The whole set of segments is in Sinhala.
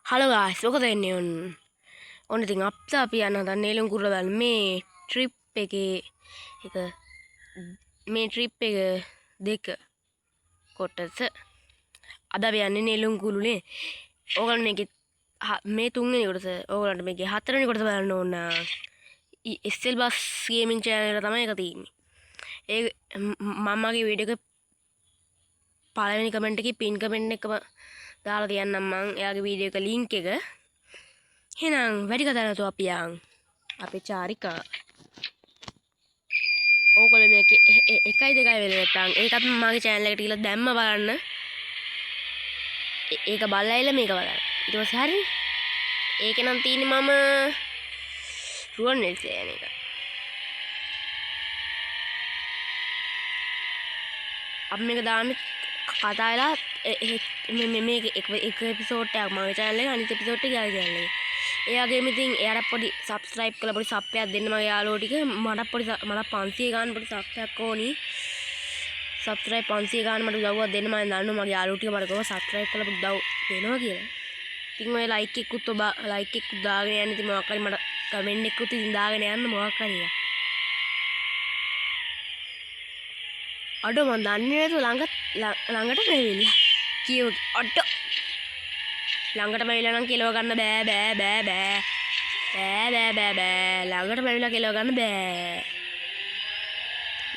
හලෝ ගායිස් මොකද වෙන්නේ ඔන්න ඉතින් අප්තා අපි යන හදන්නේ නෙළුම්කුරුල්ල බලන්න මේ ට්‍රිප් එකේ දෙක කොටස අද අපි යන්නේ නෙළුම්කුරුල්ලේ ඕගොල්ලෝ මේකේ මේ තුන්වෙනි කොටස ඕගොල්ලන්ට මේකේ හතරවෙනි කොටස බලන්න ඕන SL Bus Gaming channel එක තමයි එක තියෙන්නේ ඒ මමගේ වීඩියෝ එක පළවෙනි කමෙන්ට් එකේ පින් කමෙන්ට් එකම දාලා තියන්නම් මං එයාගේ වීඩියෝ එක ලින්ක් එක. එහෙනම් වැඩි කතා නැතුව අපි යන් අපේ චාරිකා. ඕගොල්ලෝ මේක 1යි 2යි වෙලේ නැත්තම් ඒකත් මගේ channel එකට ගිහලා දැම්ම බලන්න. ඒක බලලා ඉල මේක බලන්න. ඊට පස්සේ හරි. ඒකේ නම් තියෙන්නේ මම රුවන්වැලි යන එක. අපි මේක දාන්නේ කතා වෙලා මේක එක එපිසෝඩ් එකක් මගේ channel එකේ අනිත් එපිසෝඩ් එක යාගේ channel එකේ. ඒ වගේම ඉතින් එයාට පොඩි subscribe කරලා පොඩි sub එකක් දෙන්න මගේ යාළුවෝ ටික මට 500 ගාන පොඩි sub එකක් ඕනි. subscribe 500 ගාන මට උදව්වක් දෙන්න මම දන්නවා මගේ යාළුවෝ ටික මට කොහොම subscribe කරලා පොඩි උදව් දෙනවා කියලා. ඉතින් ඔය like එකකුත් ඔබ like එකක් දාගෙන යන්න ඉතින් මොකක් හරි මට comment එකකුත් ඉතින් දාගෙන යන්න මොකක් හරි. අඩෝ මන් දන්නේ නැතුව ළඟට මෙවිලා කියෝ අඩෝ ළඟට මෙවිලා නම් කෙලව ගන්න බෑ ළඟට මෙවිලා කෙලව ගන්න බෑ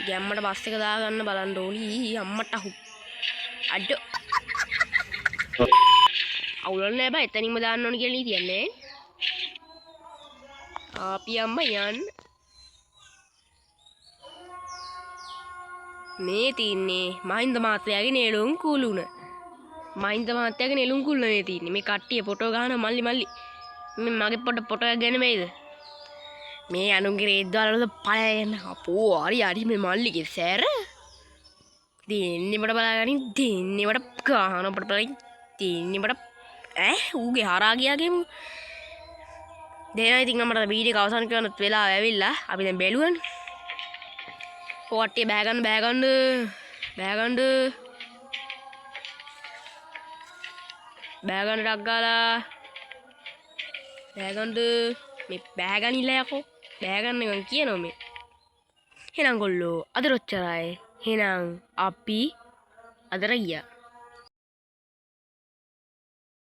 ගැම්මට බස් එක දාගන්න බලන්න ඕනි අම්මට අහු අඩෝ අවුලක් නෑ බා එතනින්ම දාන්න ඕනි කියලා නීතියන්නේ අපි අම්මා යන්න මේ තින්නේ මහින්ද මාත්‍යාගේ නෙළුම්කුරුල්ල මහින්ද මාත්‍යාගේ නෙළුම්කුරුල්ල මේ තින්නේ මේ කට්ටිය ෆොටෝ ගහන මල්ලි මේ මගේ ෆොටෝ එකක් ගන්න මේද මේ අනුන්ගේ රේද්දාල වල පයන අපෝ හරි මේ මල්ලිගේ සෑර දෙන්නේ මට බලාගනින් දෙන්නේ මට ගහන අපට බලයි දෙන්නේ මට ඌගේ හරා ගියාගේ දෙනා ඉතින් අපට වීඩියෝ එක අවසන් කරනත් වෙලාව ඇවිල්ලා අපි දැන් බැලුවනේ පොට්ටිය බෑගන්න ටක් ගාලා බෑගන්න මේ බෑගනිලා යකෝ බෑගන්න එක කියනවා මේ එහෙනම් ගොල්ලෝ අද රොච්චරයි එහෙනම් අපි අදට ගියා